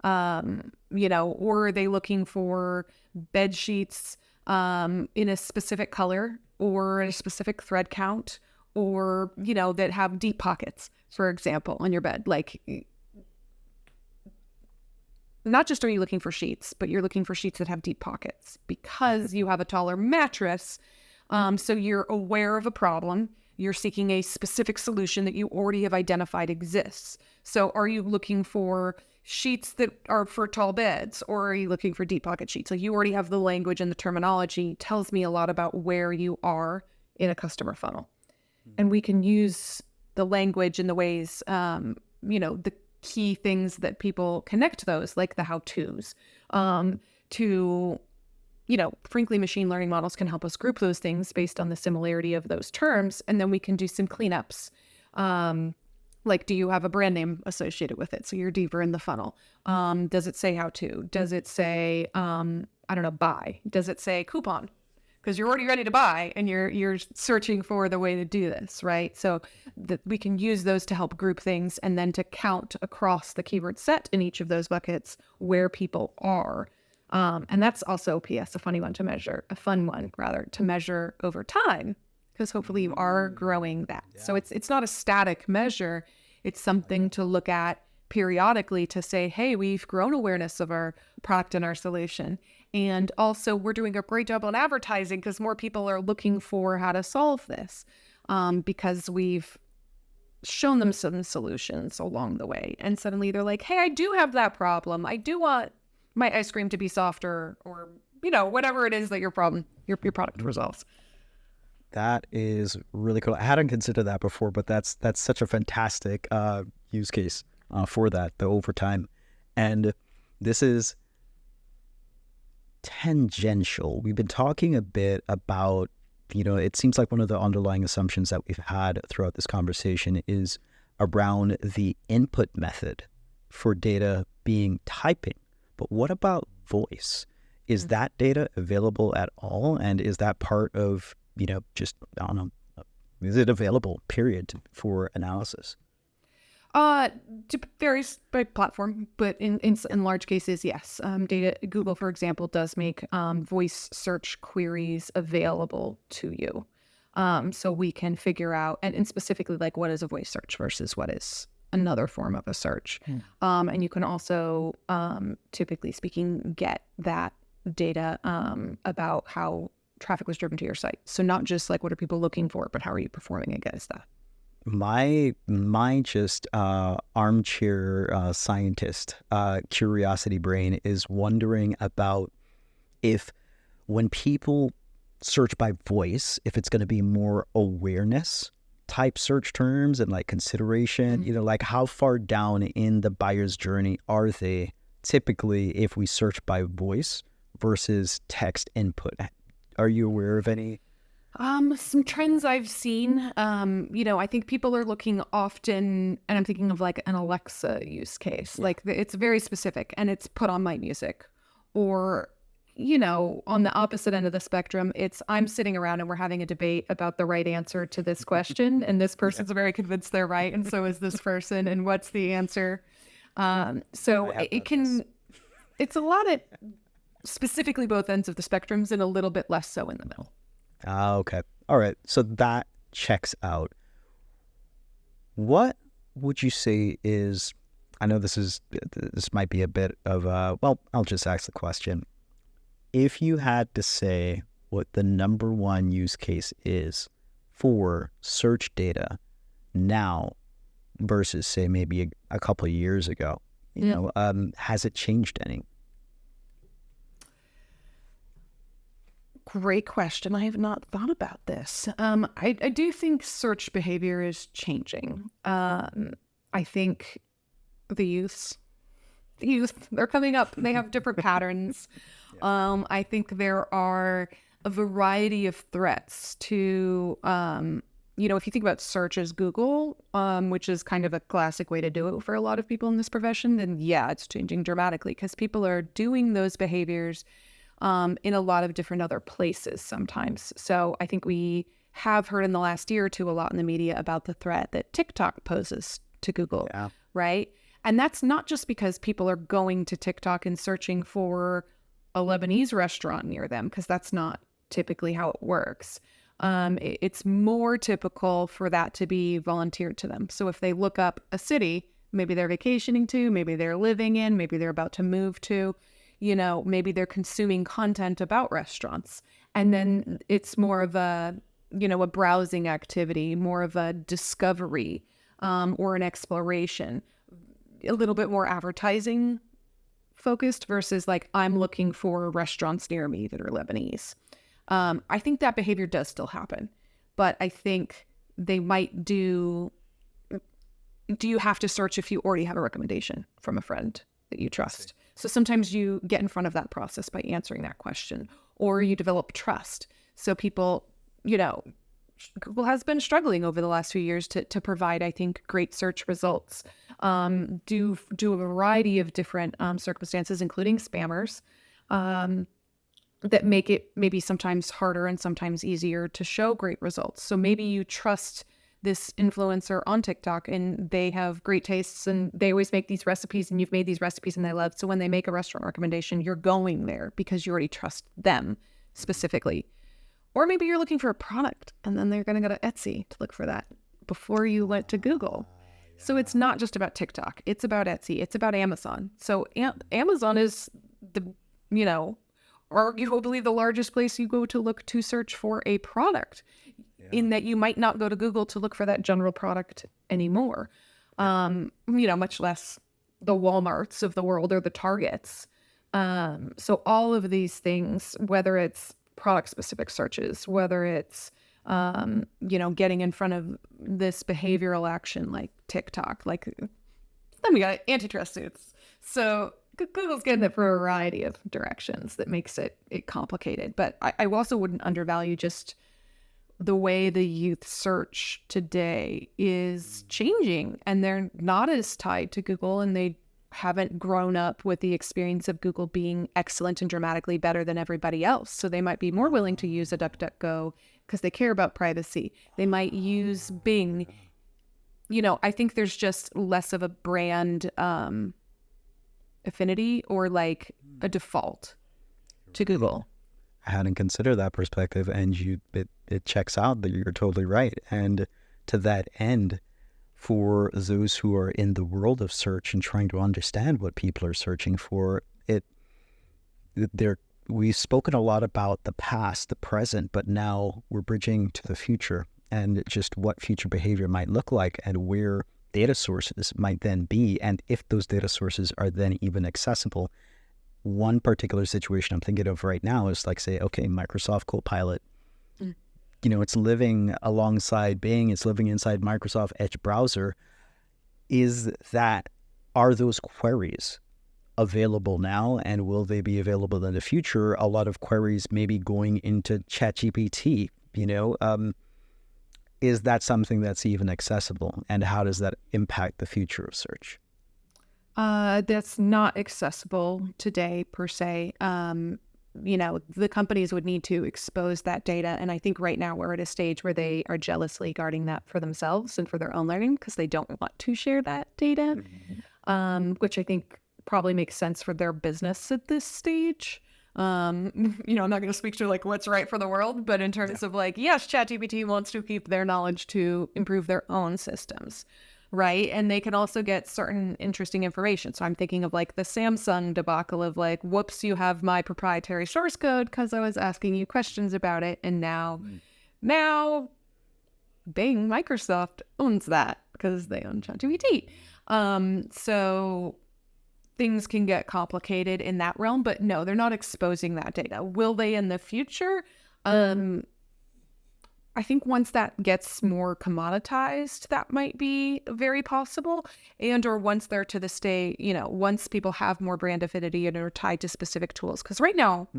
[SPEAKER 2] Or are they looking for bed sheets, in a specific color or a specific thread count, or, that have deep pockets, for example, on your bed. Like, not just are you looking for sheets, but you're looking for sheets that have deep pockets because you have a taller mattress. So you're aware of a problem. You're seeking a specific solution that you already have identified exists. So are you looking for sheets that are for tall beds, or are you looking for deep pocket sheets? Like, you already have the language and the terminology tells me a lot about where you are in a customer funnel. And we can use the language and the ways, the key things that people connect those, like the how-tos, to, frankly, machine learning models can help us group those things based on the similarity of those terms. And then we can do some cleanups. Like, do you have a brand name associated with it? So you're deeper in the funnel. Does it say how to? Does it say, buy? Does it say coupon? Because you're already ready to buy and you're searching for the way to do this, right? So that we can use those to help group things and then to count across the keyword set in each of those buckets where people are. And that's also, P.S., a fun one to measure over time, because hopefully you are growing that. Yeah. So it's not a static measure. It's something to look at periodically to say, hey, we've grown awareness of our product and our solution. And also we're doing a great job on advertising because more people are looking for how to solve this, because we've shown them some solutions along the way. And suddenly they're like, hey, I do have that problem. I do want my ice cream to be softer, or, whatever it is that your product resolves.
[SPEAKER 1] That is really cool. I hadn't considered that before, but that's such a fantastic use case for that, the overtime. And this is tangential. We've been talking a bit about, it seems like one of the underlying assumptions that we've had throughout this conversation is around the input method for data being typing. But what about voice? Is that data available at all? And is that part of, is it available, period, for analysis?
[SPEAKER 2] It varies by platform, but in large cases, yes. Google, for example, does make voice search queries available to you. So we can figure out, and specifically, like, what is a voice search versus what is another form of a search. And you can also, typically speaking, get that data about how traffic was driven to your site. So not just like what are people looking for, but how are you performing against that?
[SPEAKER 1] My just armchair scientist curiosity brain is wondering about if when people search by voice, if it's going to be more awareness type search terms and like consideration, like how far down in the buyer's journey are they typically if we search by voice versus text input? Are you aware of any?
[SPEAKER 2] Some trends I've seen, I think people are looking often, and I'm thinking of like an Alexa use case, like it's very specific and it's put on my music, or, on the opposite end of the spectrum, it's I'm sitting around and we're having a debate about the right answer to this question. And this person's very convinced they're right. And so is this person. And what's the answer? So it's a lot at specifically both ends of the spectrums and a little bit less so in the middle.
[SPEAKER 1] Okay. All right. So that checks out. What would you say is, I know this might be a bit of I'll just ask the question. If you had to say what the number one use case is for search data now versus say maybe a couple of years ago, has it changed any?
[SPEAKER 2] Great question. I have not thought about this. I do think search behavior is changing. I think the youth, they're coming up. They have different patterns. I think there are a variety of threats to, if you think about search as Google, which is kind of a classic way to do it for a lot of people in this profession, then yeah, it's changing dramatically because people are doing those behaviors in a lot of different other places sometimes. So I think we have heard in the last year or two a lot in the media about the threat that TikTok poses to Google, right? And that's not just because people are going to TikTok and searching for a Lebanese restaurant near them, because that's not typically how it works. It's more typical for that to be volunteered to them. So if they look up a city, maybe they're vacationing to, maybe they're living in, maybe they're about to move to, maybe they're consuming content about restaurants. And then it's more of a browsing activity, more of a discovery or an exploration, a little bit more advertising focused versus like, I'm looking for restaurants near me that are Lebanese. I think that behavior does still happen, but I think they might do you have to search if you already have a recommendation from a friend that you trust? So sometimes you get in front of that process by answering that question, or you develop trust. So people, Google has been struggling over the last few years to provide, I think, great search results, do a variety of different circumstances, including spammers, that make it maybe sometimes harder and sometimes easier to show great results. So maybe you trust this influencer on TikTok and they have great tastes and they always make these recipes and you've made these recipes and they love. So when they make a restaurant recommendation, you're going there because you already trust them specifically. Or maybe you're looking for a product and then they're going to go to Etsy to look for that before you went to Google. So it's not just about TikTok. It's about Etsy. It's about Amazon. So Amazon is arguably the largest place you go to look to search for a product, in that you might not go to Google to look for that general product anymore. Much less the Walmarts of the world or the Targets. So all of these things, whether it's product specific searches, whether it's, getting in front of this behavioral action like TikTok, then we got antitrust suits. So Google's getting it for a variety of directions that makes it complicated. But I also wouldn't undervalue just the way the youth search today is changing, and they're not as tied to Google, and they haven't grown up with the experience of Google being excellent and dramatically better than everybody else. So they might be more willing to use a DuckDuckGo because they care about privacy. They might use Bing. I think there's just less of a brand affinity or like a default to Google.
[SPEAKER 1] I hadn't considered that perspective, and it checks out that you're totally right. And to that end, for those who are in the world of search and trying to understand what people are searching for, we've spoken a lot about the past, the present, but now we're bridging to the future. and just what future behavior might look like and where data sources might then be, and if those data sources are then even accessible. One particular situation I'm thinking of right now is like, say, okay, Microsoft Copilot, it's living alongside Bing, it's living inside Microsoft Edge browser. Are those queries available now, and will they be available in the future? A lot of queries maybe going into ChatGPT, is that something that's even accessible, and how does that impact the future of search?
[SPEAKER 2] That's not accessible today per se. The companies would need to expose that data. And I think right now we're at a stage where they are jealously guarding that for themselves and for their own learning because they don't want to share that data, which I think probably makes sense for their business at this stage. I'm not going to speak to like what's right for the world, but in terms of like, yes, ChatGPT wants to keep their knowledge to improve their own systems. Right. And they can also get certain interesting information. So I'm thinking of like the Samsung debacle of like, whoops, you have my proprietary source code because I was asking you questions about it. And now Bing, Microsoft owns that because they own ChatGPT. So things can get complicated in that realm. But no, they're not exposing that data. Will they in the future? I think once that gets more commoditized, that might be very possible. And or once they're to the state, once people have more brand affinity and are tied to specific tools. Because right now,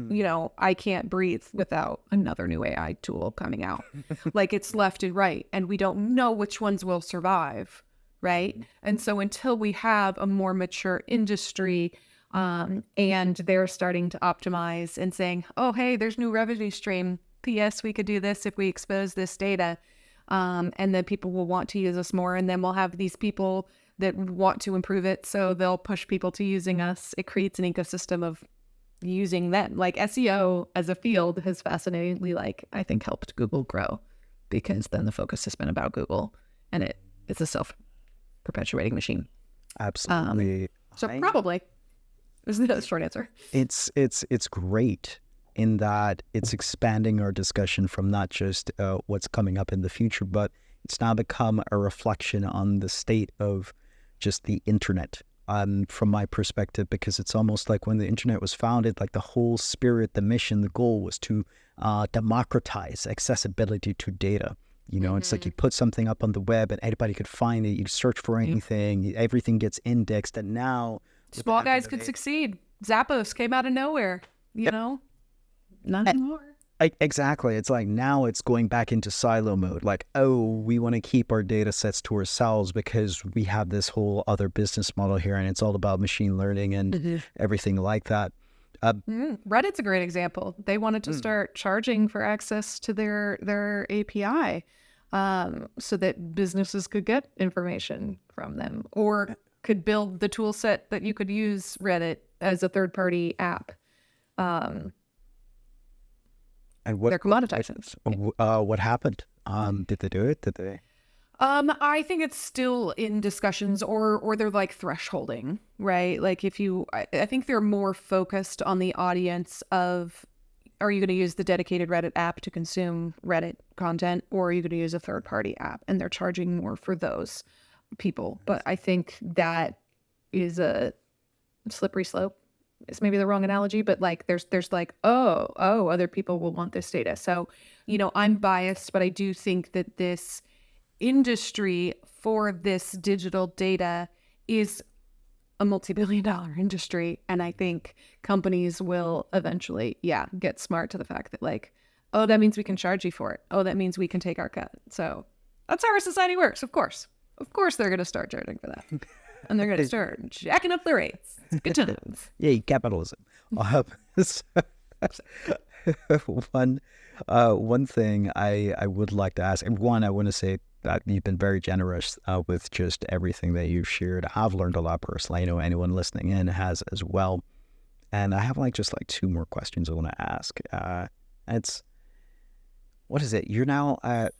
[SPEAKER 2] I can't breathe without another new AI tool coming out. Like it's left and right. And we don't know which ones will survive. Right. And so until we have a more mature industry and they're starting to optimize and saying, oh, hey, there's new revenue stream. P.S. we could do this if we expose this data, and then people will want to use us more, and then we'll have these people that want to improve it, so they'll push people to using us. It creates an ecosystem of using them. Like SEO as a field has fascinatingly, I think, helped Google grow, because then the focus has been about Google, and it's a self-perpetuating machine.
[SPEAKER 1] Absolutely.
[SPEAKER 2] So probably is the short answer.
[SPEAKER 1] It's great in that it's expanding our discussion from not just what's coming up in the future, but it's now become a reflection on the state of just the internet, from my perspective, because it's almost like when the internet was founded, like the whole spirit, the mission, the goal was to democratize accessibility to data. It's like you put something up on the web and anybody could find it. You search for anything, everything gets indexed, and now
[SPEAKER 2] small guys could succeed. Zappos came out of nowhere, Not anymore.
[SPEAKER 1] Exactly. It's like now it's going back into silo mode. Like, oh, we want to keep our data sets to ourselves because we have this whole other business model here, and it's all about machine learning and everything like that.
[SPEAKER 2] Reddit's a great example. They wanted to start charging for access to their API so that businesses could get information from them, or could build the tool set that you could use Reddit as a third-party app.
[SPEAKER 1] And what
[SPEAKER 2] they're commoditizing.
[SPEAKER 1] What happened? Did they do it? Did they?
[SPEAKER 2] I think it's still in discussions, or they're like thresholding, right? Like I think they're more focused on the audience of, are you going to use the dedicated Reddit app to consume Reddit content, or are you going to use a third-party app? And they're charging more for those people. But I think that is a slippery slope. It's maybe the wrong analogy, but like there's like, oh, other people will want this data. So, I'm biased, but I do think that this industry for this digital data is a multi-billion-dollar industry. And I think companies will eventually, get smart to the fact that like, oh, that means we can charge you for it. Oh, that means we can take our cut. So that's how our society works. Of course they're going to start charging for that. And they're going to start jacking up the rates. Good times.
[SPEAKER 1] Yay, capitalism. One thing I would like to ask, and one, I want to say that you've been very generous with just everything that you've shared. I've learned a lot personally. I know anyone listening in has as well. And I have just two more questions I want to ask. What is it? You're now at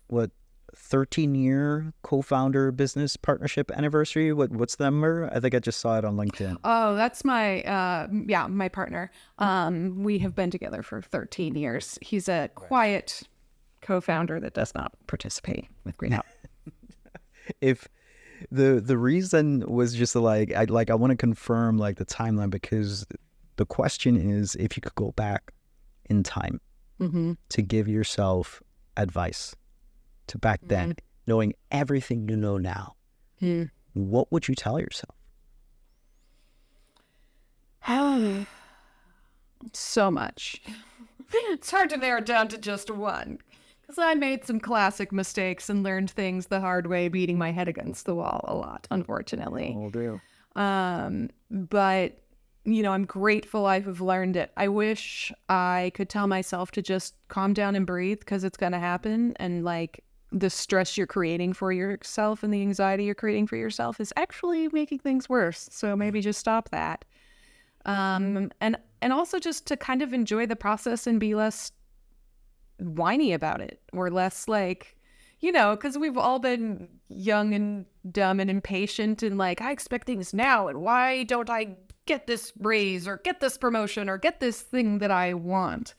[SPEAKER 1] 13-year co-founder business partnership anniversary. What's the number? I think I just saw it on LinkedIn.
[SPEAKER 2] Oh, that's my my partner. We have been together for 13 years. He's a quiet co-founder that does not participate with Great Help.
[SPEAKER 1] If the reason was just like I want to confirm like the timeline, because the question is, if you could go back in time to give yourself advice to back then, knowing everything you know now, what would you tell yourself?
[SPEAKER 2] So much. It's hard to narrow it down to just one, because I made some classic mistakes and learned things the hard way, beating my head against the wall a lot, unfortunately.
[SPEAKER 1] Oh, dear.
[SPEAKER 2] But, you know, I'm grateful I've learned it. I wish I could tell myself to just calm down and breathe, because it's going to happen. And like the stress you're creating for yourself and the anxiety you're creating for yourself is actually making things worse. So maybe just stop that. And also just to kind of enjoy the process and be less whiny about it, or less like, you know, because we've all been young and dumb and impatient and like, I expect things now, and why don't I get this raise or get this promotion or get this thing that I want?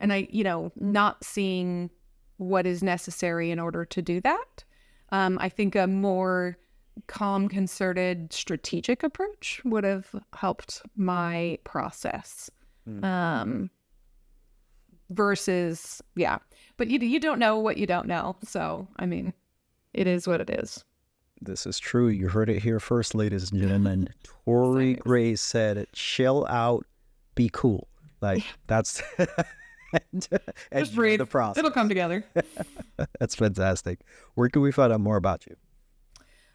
[SPEAKER 2] And I, you know, not seeing what is necessary in order to do that. I think a more calm, concerted, strategic approach would have helped my process. Versus, yeah. But you don't know what you don't know. So, I mean, it is what it is.
[SPEAKER 1] This is true. You heard it here first, ladies and gentlemen. Tory Gray said, chill out, be cool. Like, that's and
[SPEAKER 2] just breathe.
[SPEAKER 1] The process.
[SPEAKER 2] It'll come together.
[SPEAKER 1] That's fantastic. Where can we find out more about you?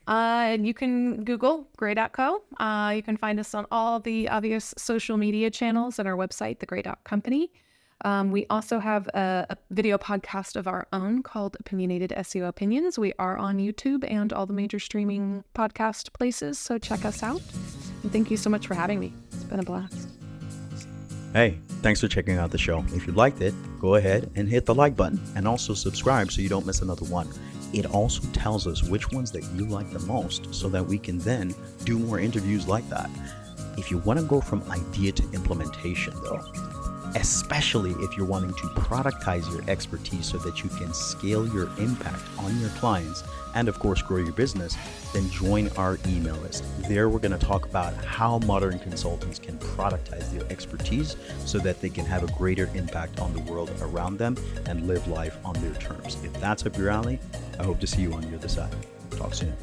[SPEAKER 2] And you can Google Gray.co. You can find us on all the obvious social media channels and our website, Gray.Company. We also have a video podcast of our own called Opinionated SEO Opinions. We are on YouTube and all the major streaming podcast places, so check us out. And thank you so much for having me. It's been a blast.
[SPEAKER 1] Hey, thanks for checking out the show. If you liked it, go ahead and hit the like button, and also subscribe so you don't miss another one. It also tells us which ones that you like the most, so that we can then do more interviews like that. If you want to go from idea to implementation though, especially if you're wanting to productize your expertise so that you can scale your impact on your clients and of course grow your business, then join our email list. There we're going to talk about how modern consultants can productize their expertise so that they can have a greater impact on the world around them and live life on their terms. If that's up your alley, I hope to see you on the other side. Talk soon.